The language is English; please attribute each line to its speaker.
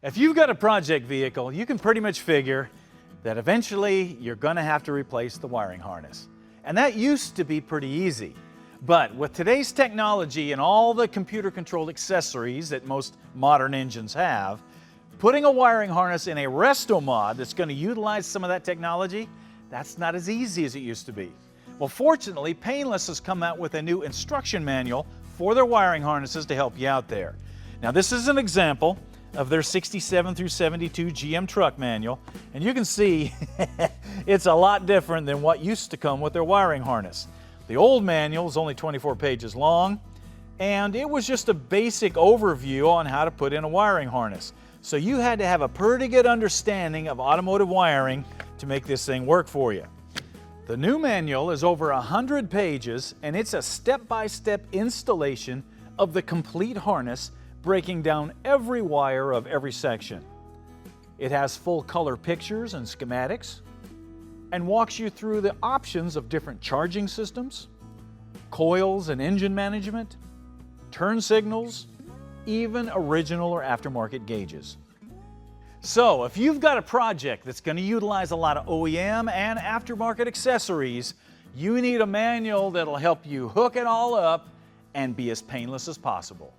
Speaker 1: If you've got a project vehicle, you can pretty much figure that eventually you're going to have to replace the wiring harness. And that used to be pretty easy. But with today's technology and all the computer-controlled accessories that most modern engines have, putting a wiring harness in a resto mod that's going to utilize some of that technology, that's not as easy as it used to be. Well, fortunately, Painless has come out with a new instruction manual for their wiring harnesses to help you out there. Now, this is an example of their 67 through 72 GM truck manual, and you can see it's a lot different than what used to come with their wiring harness. The old manual is only 24 pages long, and it was just a basic overview on how to put in a wiring harness. So you had to have a pretty good understanding of automotive wiring to make this thing work for you. The new manual is over 100 pages, and it's a step-by-step installation of the complete harness, breaking down every wire of every section. It has full color pictures and schematics and walks you through the options of different charging systems, coils and engine management, turn signals, even original or aftermarket gauges. So if you've got a project that's going to utilize a lot of OEM and aftermarket accessories, you need a manual that'll help you hook it all up and be as painless as possible.